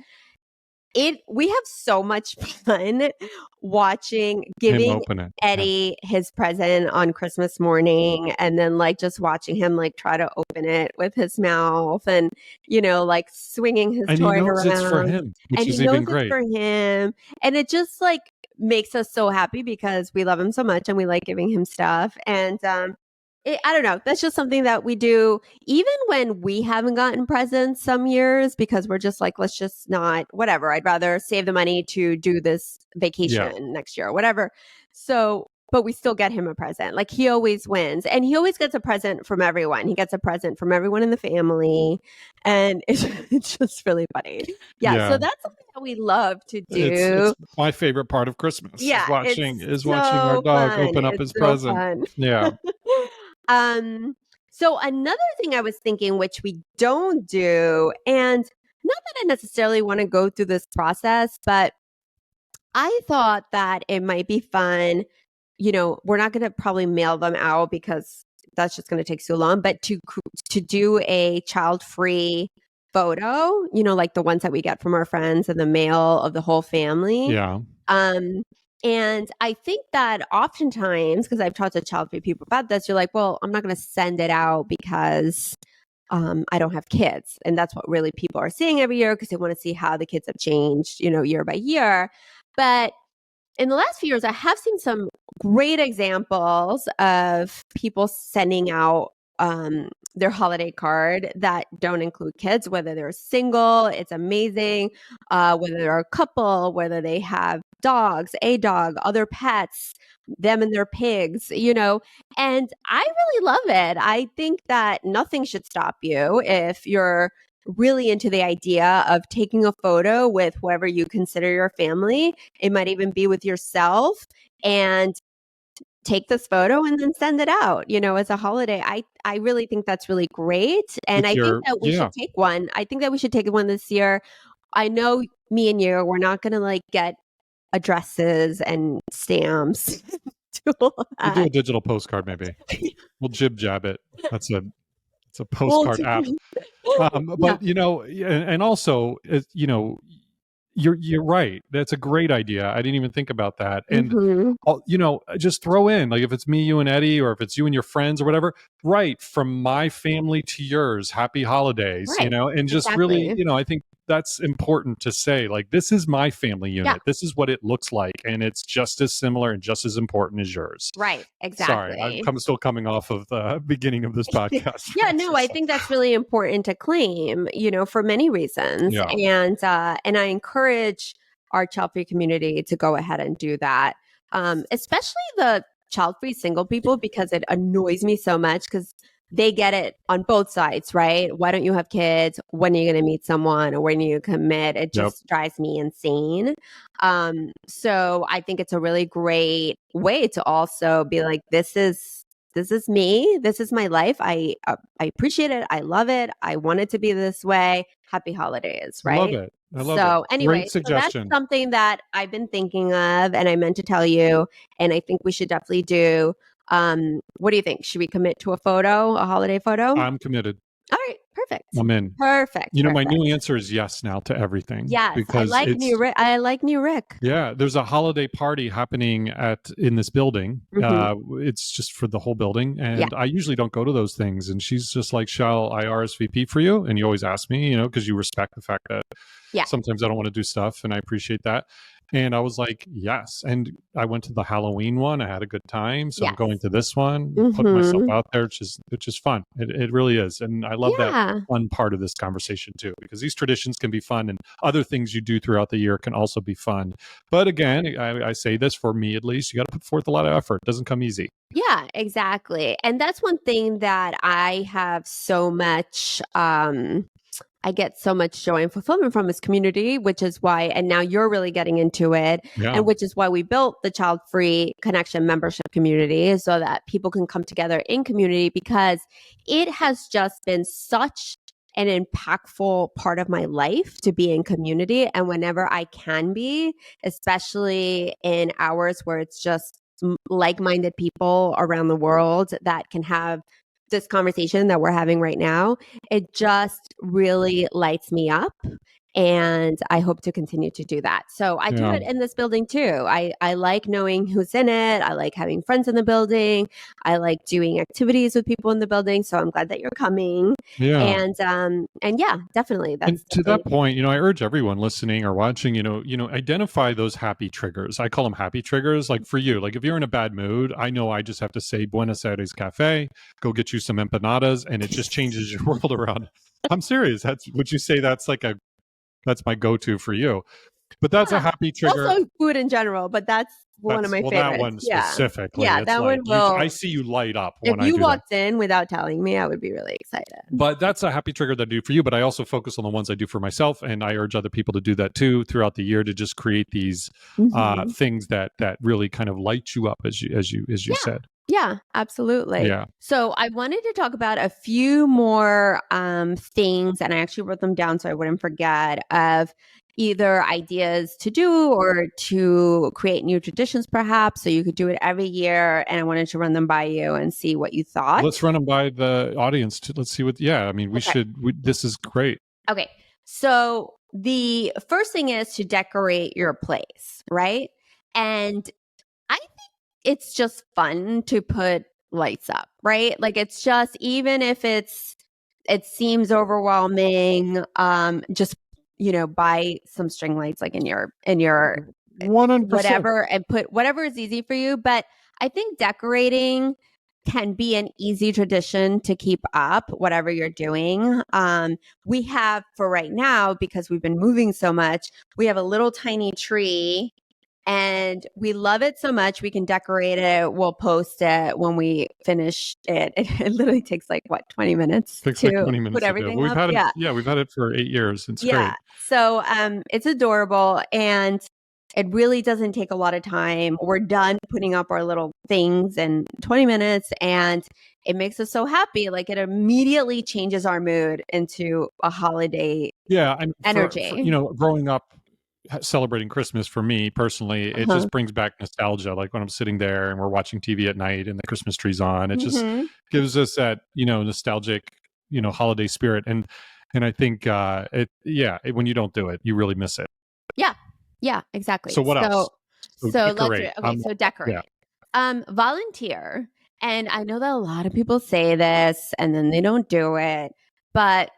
we have so much fun Him giving open it. Yeah. Eddie his present on Christmas morning and then like just watching him like try to open it with his mouth and like swinging his And he toy knows it's for around, him, which and he is knows even it's great. for him, and it just like makes us so happy because we love him so much and we like giving him stuff. And I don't know. That's just something that we do even when we haven't gotten presents some years because we're just like, let's just not, whatever. I'd rather save the money to do this Yeah. vacation next year or whatever. So, but we still get him a present. Like he always wins and he always gets a present from everyone. He gets a present from everyone in the family. And it's just really funny. Yeah. Yeah. So that's something that we love to It's do. my favorite part of Christmas Yeah. It's is watching our so dog fun. open up It's his so present. fun. Yeah. So another thing I was thinking, which we don't do, and not that I necessarily want to go through this process, but I thought that it might be fun. We're not going to probably mail them out because that's just going to take so long, but to do a child-free photo, like the ones that we get from our friends and the mail of the whole family. Yeah. Um, and I think that oftentimes, because I've talked to child-free people about this, you're like, well, I'm not going to send it out because I don't have kids. And that's what really people are seeing every year because they want to see how the kids have changed, year by year. But in the last few years, I have seen some great examples of people sending out their holiday card that don't include kids, whether they're single, it's amazing, whether they're a couple, whether they have dogs, a dog, other pets, them and their pigs, and I really love it. I think that nothing should stop you if you're really into the idea of taking a photo with whoever you consider your family. It might even be with yourself, and take this photo and then send it out, as a holiday. I really think that's really great. And With I think your that we should take one. I think that we should take one this year. I know me and you, we're not going to like get addresses and stamps. Do all We'll do a that. digital postcard maybe. We'll jib jab it. It's a We'll postcard app. do- yeah. But and also, you're right. That's a great idea. I didn't even think about that. And Hmm. just throw in like if it's me, you, and Eddie, or if it's you and your friends or whatever. Right, from my family to yours, happy holidays. Right. And just really, Exactly. I think that's important to say. Like, this is my family Yeah. unit. This is what it looks like, and it's just as similar and just as important as yours. Right. Sorry, I'm Exactly. still coming off of the beginning of this podcast. Yeah, no, I think that's really important to claim, for many reasons. Yeah. And I encourage our child-free community to go ahead and do that. Especially the child-free single people because it annoys me so much because they get it on both sides, right? Why don't you have kids? When are you going to meet someone or when are you commit? It Yep. just drives me insane. So I think it's a really great way to also be like, this is me. This is my life. I appreciate it. I love it. I want it to be this way. Happy holidays, I love right? it. I love it. So anyway, Great so that's suggestion. something that I've been thinking of and I meant to tell you, and I think we should definitely do. What do you think? Should we commit to a holiday photo? I'm committed. All right, Perfect. I'm in. Perfect. My Perfect. new answer is yes now to everything Yes, I because like it's new Rick. I like new Rick. yeah, there's a holiday party happening in this building. Mhm. It's just for the whole building, Yeah. and I usually don't go to those things. And she's just like, "Shall I RSVP for you?" And you always ask me, because you respect the fact that Yeah. sometimes I don't want to do stuff, and I appreciate that. And I was like, "Yes." And I went to the Halloween one. I had a good time, so I'm going Yes. to this one, put myself Mhm. out there, which is fun. It really is, and I love that Yeah. fun part of this conversation too, because these traditions can be fun, and other things you do throughout the year can also be fun. But again, I say this for me at least, you got to put forth a lot of effort. It doesn't come easy. Yeah, exactly. And that's one thing that I have so much I get so much joy and fulfillment from this community, which is why, and now you're really getting into it, Yeah. and which is why we built the Childfree Connection membership community so that people can come together in community, because it has just been such an impactful part of my life to be in community. And whenever I can be, especially in hours where it's just like-minded people around the world that can have this conversation that we're having right now, it just really lights me up. And I hope to continue to do that. So I do Yeah. it in this building too. I like knowing who's in it. I like having friends in the building. I like doing activities with people in the building. So I'm glad that you're coming. Yeah. And yeah, definitely. And That's to that definitely point, I urge everyone listening or watching, identify those happy triggers. I call them happy triggers. Like for you, like if you're in a bad mood, I know I just have to say Buenos Aires Cafe, go get you some empanadas, and it just changes your world around. I'm serious. Would you say that's my go-to for you? But that's a yeah. happy trigger. Also food in general, but that's one of That's my well, that favorites. one Yeah. specifically. Yeah, It's that like one I will. see you light up If when I you do that. walked in without telling me, I would be really excited. But that's a happy trigger that I do for you. But I also focus on the ones I do for myself, and I urge other people to do that too throughout the year, to just create these Mhm. things that really kind of light you up, as you Yeah. said. Yeah, absolutely. Yeah, So I wanted to talk about a few more things, and I actually wrote them down so I wouldn't forget, of either ideas to do or to create new traditions, perhaps. So you could do it every year. And I wanted to run them by you and see what you thought. let's run them by the audience. Let's see what. Yeah, I mean, we Okay. should. This is great. Okay. So the first thing is to decorate your place, right? And I think it's just fun to put lights up, right? Like it's just, even if it seems overwhelming, just buy some string lights like in your 100%. whatever, and put whatever is easy for you. But I think decorating can be an easy tradition to keep up, whatever you're doing. We have, for right now, because we've been moving so much, we have a little tiny tree and we love it so much. We can decorate it. We'll post it when we finish it. It literally takes like 20 minutes Takes like to 20 put minutes to do. But everything we've up. had it. Yeah. Yeah, we've had it for 8 years. It's Yeah. great. So it's adorable, and it really doesn't take a lot of time. We're done putting up our little things in 20 minutes, and it makes us so happy. Like it immediately changes our mood into a holiday Yeah, I mean, for energy. growing up celebrating Christmas for me personally, it Uh-huh. just brings back nostalgia. Like when I'm sitting there and we're watching TV at night and the Christmas tree's on, it just Hmm. gives us that nostalgic holiday spirit. And I think when you don't do it, you really miss it. Yeah. Yeah, exactly. So what else? So So let's do decorate. it. Okay, so Yeah. decorate. Volunteer. And I know that a lot of people say this and then they don't do it, but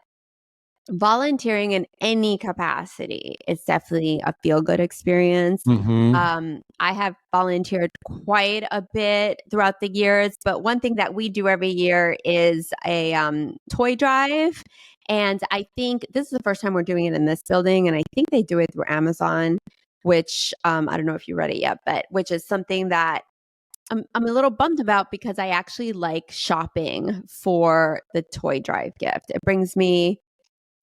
volunteering in any capacity is definitely a feel good experience. Hmm. I have volunteered quite a bit throughout the years, but one thing that we do every year is a toy drive. And I think this is the first time we're doing it in this building, and I think they do it through Amazon, which I don't know if you read it yet, but which is something that I'm a little bummed about, because I actually like shopping for the toy drive gift.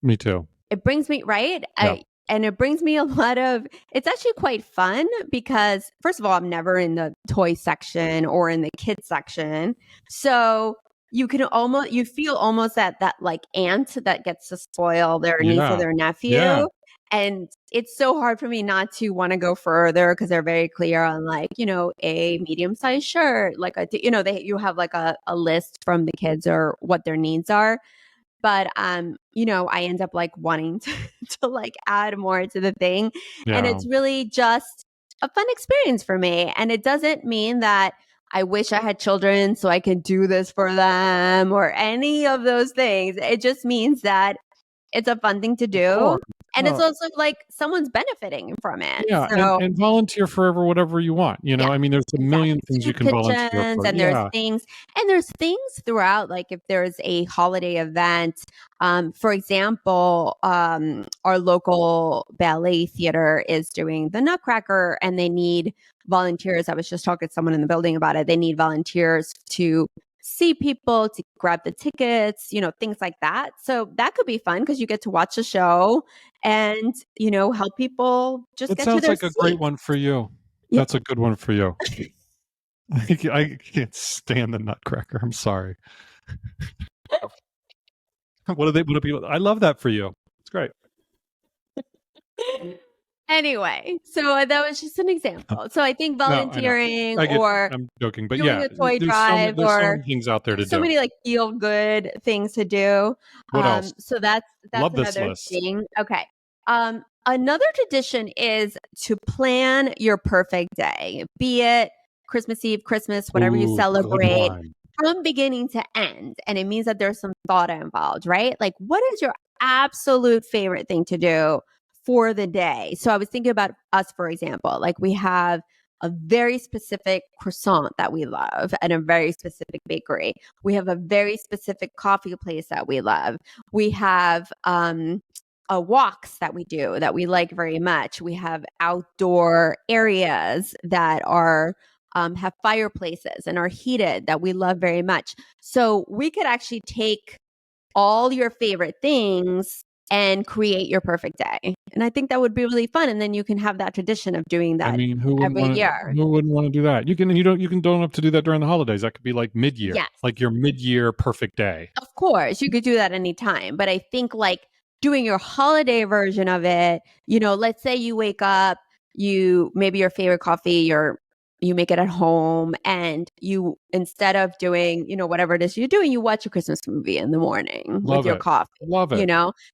Me too. It brings me right. Yeah. And it brings me a lot of, it's actually quite fun because, first of all, I'm never in the toy section or in the kids section. So you feel almost that like aunt that gets to spoil their niece or Yeah. their Yeah. nephew. And it's so hard for me not to want to go further, because they're very clear on, like, a medium sized shirt, like you have like a list from the kids or what their needs are. but I end up like wanting to like add more to the thing. And Yeah. it's really just a fun experience for me. And it doesn't mean that I wish I had children so I can do this for them or any of those things. It just means that it's a fun thing to Of do. course. And it's No. also like someone's benefiting from it. Yeah, So and volunteer forever, whatever you want. yeah, I mean, there's a million exactly. things you Soup can volunteer kitchens, for. and Yeah. there's things throughout, like if there's a holiday event, for example, our local ballet theater is doing the Nutcracker and they need volunteers. I was just talking to someone in the building about it. They need volunteers to see people, to grab the tickets, things like that. So that could be fun because you get to watch the show and, help people just It get to sounds their like a great seat. one for you. Yeah. That's a good one for you. I can't stand the Nutcracker. I'm sorry. What do people? I love that for you. It's great. Anyway, so that was just an example. So I think No, I know. volunteering I get. or I'm joking, but doing yeah, a toy drive there's so or many things out there to there's so do. many like feel good things to do. What else? So that's Love this another list. thing. Okay. Another tradition is to plan your perfect day, be it Christmas Eve, Christmas, whatever you Ooh, good celebrate, one. from beginning to end. And it means that there's some thought involved, right? Like, what is your absolute favorite thing to do for the day? So I was thinking about us, for example, like we have a very specific croissant that we love at a very specific bakery. We have a very specific coffee place that we love. We have walks that we do that we like very much. We have outdoor areas that are have fireplaces and are heated that we love very much. So we could actually take all your favorite things and create your perfect day. And I think that would be really fun. And then you can have that tradition of doing I that mean, every year. who wouldn't want to do that? You can don't have to do that during the holidays. That could be like mid-year, Yes. like your mid-year perfect day. Of course, you could do that anytime. But I think like doing your holiday version of it, let's say you wake up, maybe your favorite coffee, you make it at home and you, instead of doing, whatever it is you're doing, you watch a Christmas movie in the morning with Love your it. coffee, Love it.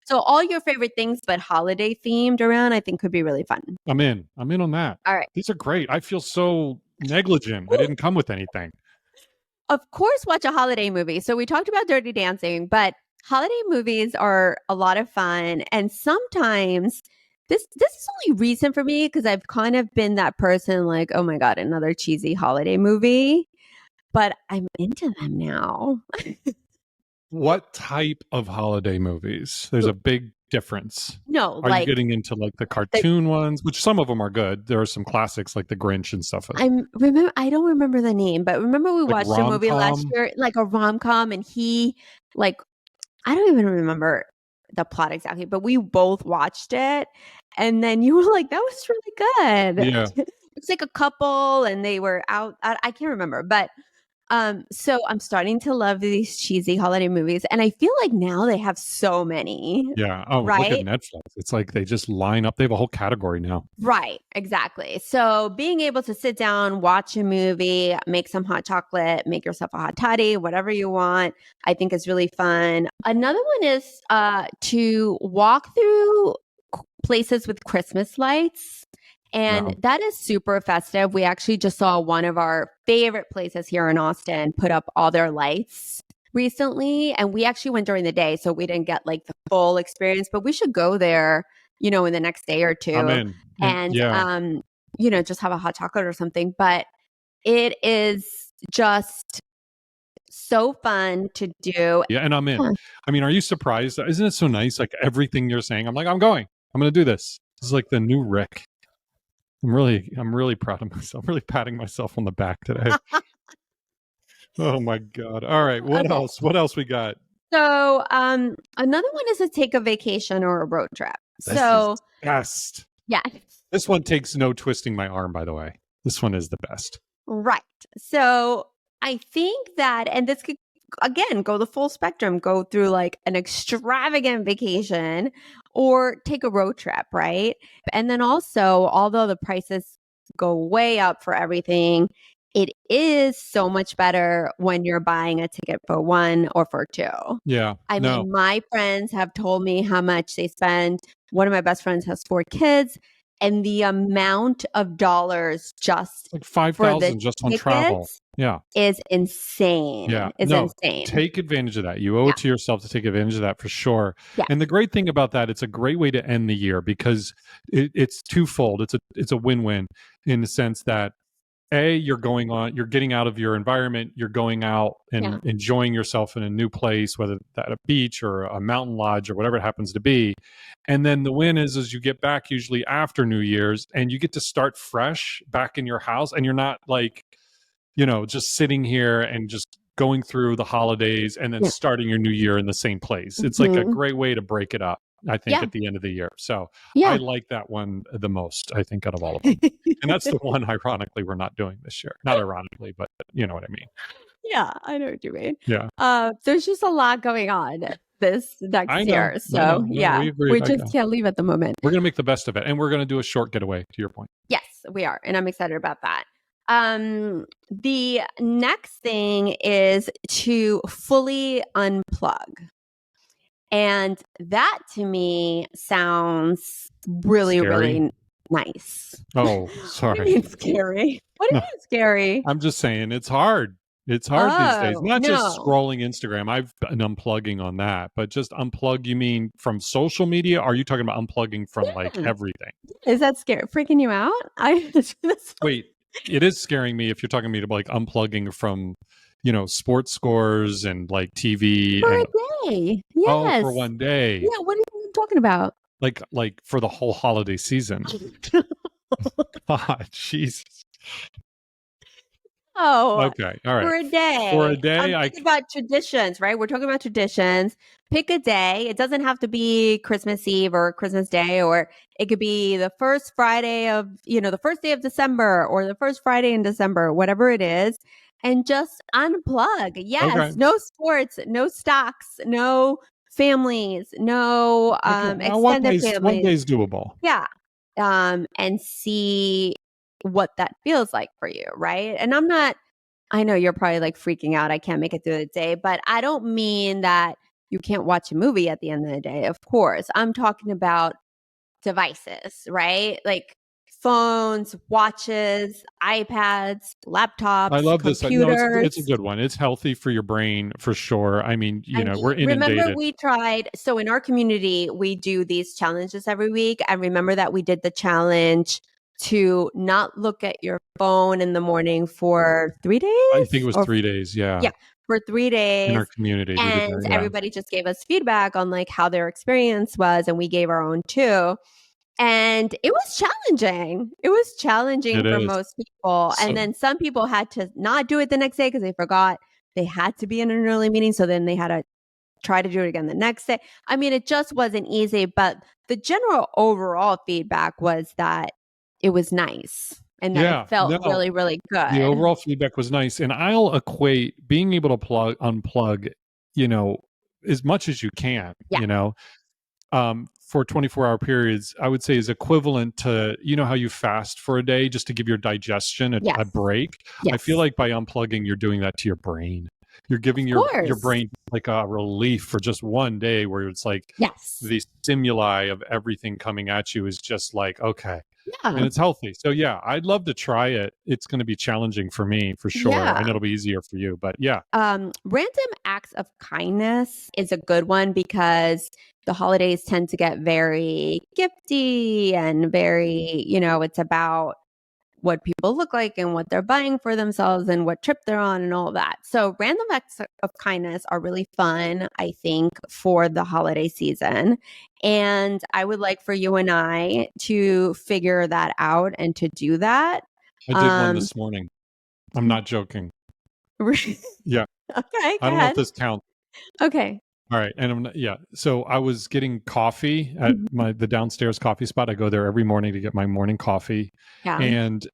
So all your favorite things, but holiday themed around, I think could be really fun. I'm in. I'm in on that. All right. These are great. I feel so negligent. I didn't come with anything. Of course, watch a holiday movie. So we talked about Dirty Dancing, but holiday movies are a lot of fun. And sometimes this is only recent for me because I've kind of been that person like, oh my God, another cheesy holiday movie. But I'm into them now. What type of holiday movies? There's a big difference. No, Are you like getting into like the cartoon ones, which some of them are good? There are some classics like The Grinch and stuff. I don't remember the name, but remember we Like watched a movie last rom-com. year, like a rom-com, and he like I don't even remember the plot exactly, but we both watched it. And then you were like, that was really good. Yeah. It's like a couple and they were out. I can't remember. But so I'm starting to love these cheesy holiday movies. And I feel like now they have so many, Yeah. Oh, look at right? Netflix. It's like they just line up. They have a whole category now. Right, exactly. So being able to sit down, watch a movie, make some hot chocolate, make yourself a hot toddy, whatever you want, I think is really fun. Another one is to walk through places with Christmas lights. And Yeah. that is super festive. We actually just saw one of our favorite places here in Austin put up all their lights recently. And we actually went during the day, so we didn't get like the full experience, but we should go there, in the next day or I'm two in. And and yeah. just have a hot chocolate or something. But it is just so fun to do. Yeah. And I'm in. Yeah. I mean, are you surprised? Isn't it so nice? Like everything you're saying, I'm like, I'm going. I'm going to do this. This is like the new Rick. I'm really proud of myself. I'm really patting myself on the back today. Oh my God. All right. What Okay. else? What else we got? So another one is to take a vacation or a road trip. This So is best. yeah. This one takes no twisting my arm, by the way. This one is the best. Right. So I think that, and this could again go the full spectrum, go through like an extravagant vacation or take a road trip, right? And then also, although the prices go way up for everything, it is so much better when you're buying a ticket for one or for two. Yeah. I No. mean, my friends have told me how much they spend. One of my best friends has 4 kids, and the amount of dollars just Like for the 5,000 just on travel. tickets Yeah. is insane. Yeah. Is No, insane. take advantage of that. You owe Yeah. it to yourself to take advantage of that for sure. Yes. And the great thing about that, it's a great way to end the year because it's twofold. It's a win-win in the sense that you're getting out of your environment, you're going out Yeah. and enjoying yourself in a new place, whether that a beach or a mountain lodge or whatever it happens to be. And then the win is you get back usually after New Year's and you get to start fresh back in your house, and you're not like, just sitting here and just going through the holidays and then Yeah. starting your new year in the same place. It's like a Mhm. great way to break it up, I think, Yeah. at the end of the year. So I Yeah. like that one the most, I think, out of all of them. And that's the one, ironically, we're not doing this year. Not ironically, but you know what I mean. Yeah, I know what you mean. Yeah. There's just a lot going on this I next know. year. I So know. No, yeah, we agreed. we just can't leave at the moment. We're going to make the best of it. And we're going to do a short getaway, to your point. Yes, we are. And I'm excited about that. The next thing is to fully unplug. And that to me sounds really, Scary? really nice. Oh, What do you sorry. mean scary? What do you No, mean scary? I'm just saying it's hard. It's hard these days. Oh, Not just no. scrolling Instagram. I've been unplugging on that, but just unplug, you mean from social media? Are you talking about unplugging from like Yeah. everything? Is that scary? Freaking you out? Wait, it is scaring me if you're talking to me to like unplugging from, sports scores and like TV For and a day. oh, for Yes. one day. Yeah, what are you talking about? Like for the whole holiday season. God, Jesus. Oh, Okay. All right. for a For a day. day, I'm I thinking about traditions, right? We're talking about traditions. Pick a day. It doesn't have to be Christmas Eve or Christmas Day, or it could be the first Friday of, the first day of December or the first Friday in December, whatever it is, and just unplug. okay. Yes, no sports, no stocks, no families, no Okay. Now extended one families. day's doable. Yeah. And see what that feels like for you, right? And I know you're probably like freaking out. I can't make it through the day, but I don't mean that you can't watch a movie at the end of the day. Of course. I'm talking about devices, right? Like phones, watches, iPads, I laptops, love this. No, it's a computers. good one. It's healthy for your brain for sure. I mean, I we're mean, remember inundated. we tried, so in our community, we do these challenges every week. And remember that we did the challenge to not look at your phone in the morning for 3 I think it days was or 3 days. Yeah, yeah, for 3 in our days. community, we did And that. Yeah, everybody just gave us feedback on like how their experience was, and we gave our own too. And it was challenging. It was challenging it for is. most people. And So then some people had to not do it the next day because they forgot they had to be in an early meeting. So then they had to try to do it again the next day. I mean, it just wasn't easy, but the general overall feedback was that it was nice and that it yeah, felt no, really, really the good. overall feedback was nice, and I'll equate being able to unplug, you know, as much as you can, Yeah. for 24-hour periods, I would say is equivalent to, how you fast for a day just to give your digestion a Yes. break. I feel Yes. like by unplugging, you're doing that to your brain. You're giving Of your course. brain like a relief for just one day where it's like Yes. the stimuli of everything coming at you is just like, okay. And Yeah. it's healthy. So yeah, I'd love to try it. It's going to be challenging for me for sure. I know Yeah. it'll be easier for you, but yeah. Random acts of kindness is a good one because the holidays tend to get very gifty and very, it's about what people look like and what they're buying for themselves and what trip they're on and all that. So random acts of kindness are really fun, I think, for the holiday season. And I would like for you and I to figure that out and to do that. I did one this morning. I'm not joking. Yeah. Okay, I go don't know if ahead. this counts. Okay. All right, and I'm not, yeah. So I was getting coffee at Mhm. the downstairs coffee spot. I go there every morning to get my morning coffee, Yeah. and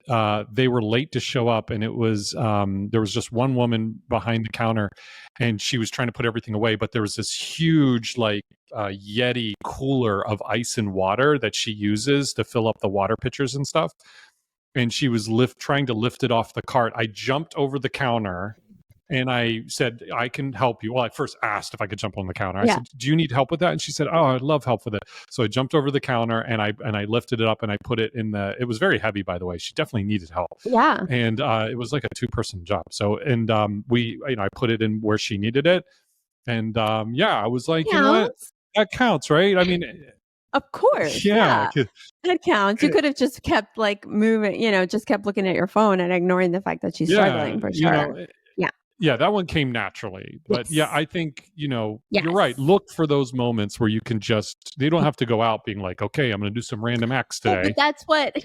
they were late to show up, and it was there was just one woman behind the counter, and she was trying to put everything away, but there was this huge like Yeti cooler of ice and water that she uses to fill up the water pitchers and stuff. and she was trying to lift it off the cart. I jumped over the counter and I said, I can help you. Well, I first asked if I could jump on the counter. I Yeah. said, do you need help with that? And she said, oh, I'd love help with it. So I jumped over the counter and I lifted it up and I put it in it was very heavy, by the way. She definitely needed help. Yeah. And it was like a 2-person job. So, and I put it in where she needed it. And I was like, you know what? That counts, right? I mean, of course. yeah. That counts. You could have just kept like moving, just kept looking at your phone and ignoring the fact that she's struggling for sure. Yeah, that one came naturally. But Yes. I think, you're Yes. right. Look for those moments where you can they don't have to go out being like, okay, I'm going to do some random acts today. But that's what,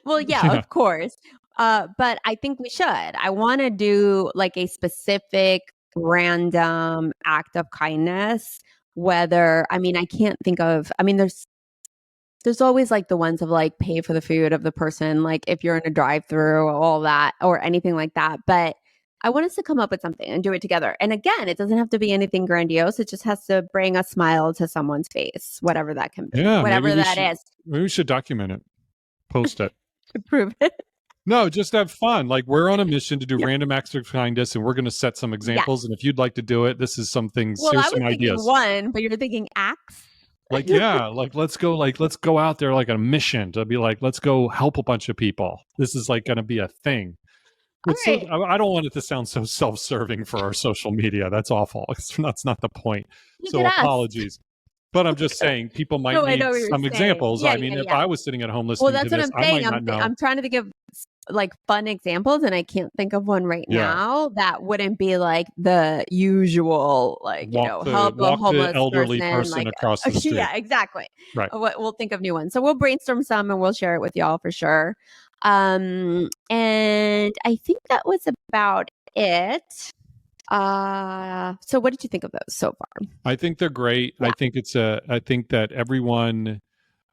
well, yeah, of course. But I think we should. I want to do like a specific random act of kindness, I can't think of, there's always like the ones of like pay for the food of the person, like if you're in a drive-through, all that, or anything like that. But I want us to come up with something and do it together. And again, it doesn't have to be anything grandiose. It just has to bring a smile to someone's face, whatever that can be, whatever that is. Maybe we should document it, post it. To prove it. No, just have fun. Like we're on a mission to do random acts of kindness, and we're going to set some examples. And if you'd like to do it, this is some things. Well, here's I was some thinking ideas. one, but you're thinking acts. Like, yeah, let's go out there like on a mission to be like, let's go help a bunch of people. This is like going to be a thing. Right. I don't want it to sound so self-serving for our social media. That's awful. That's not the point. So apologies. But I'm just saying people might need some examples. If I was sitting at home listening to this, I might not know. I'm trying to think of like fun examples and I can't think of one right now that wouldn't be like the usual, like, help a homeless the elderly person across the street. Yeah, exactly. Right. We'll think of new ones. So we'll brainstorm some and we'll share it with y'all for sure. And I think that was about it. So what did you think of those so far? I think they're great. Yeah. I think that everyone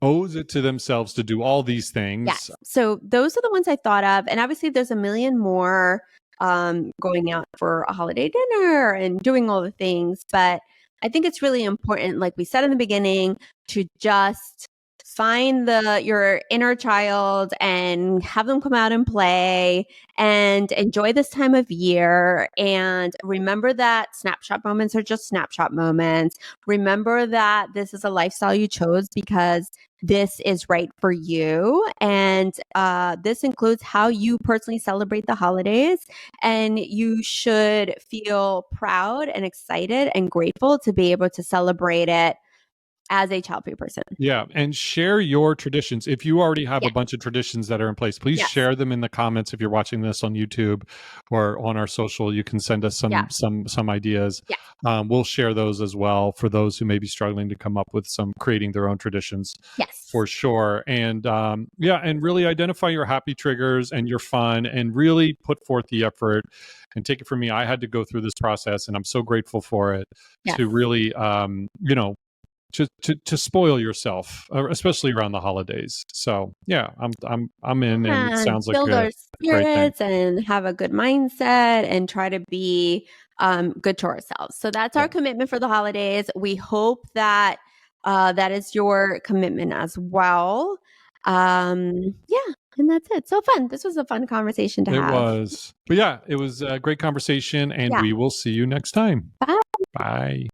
owes it to themselves to do all these things. Yes. So those are the ones I thought of. And obviously there's a million more going out for a holiday dinner and doing all the things. But I think it's really important, like we said in the beginning, to just find your inner child and have them come out and play and enjoy this time of year. And remember that snapshot moments are just snapshot moments. Remember that this is a lifestyle you chose because this is right for you. And this includes how you personally celebrate the holidays. And you should feel proud and excited and grateful to be able to celebrate it as a child-free person. Yeah. And share your traditions. If you already have a bunch of traditions that are in place, please share them in the comments. If you're watching this on YouTube or on our social, you can send us some ideas. Yeah. We'll share those as well for those who may be struggling to come up with creating their own traditions. Yes. For sure. And and really identify your happy triggers and your fun and really put forth the effort. And take it from me, I had to go through this process and I'm so grateful for it to really to spoil yourself, especially around the holidays. So I'm in, and it sounds like build our spirits and have a good mindset and try to be good to ourselves. So that's our commitment for the holidays. We hope that that is your commitment as well. And that's it. So fun. This was a fun conversation to have. It was. But it was a great conversation, and we will see you next time. Bye. Bye.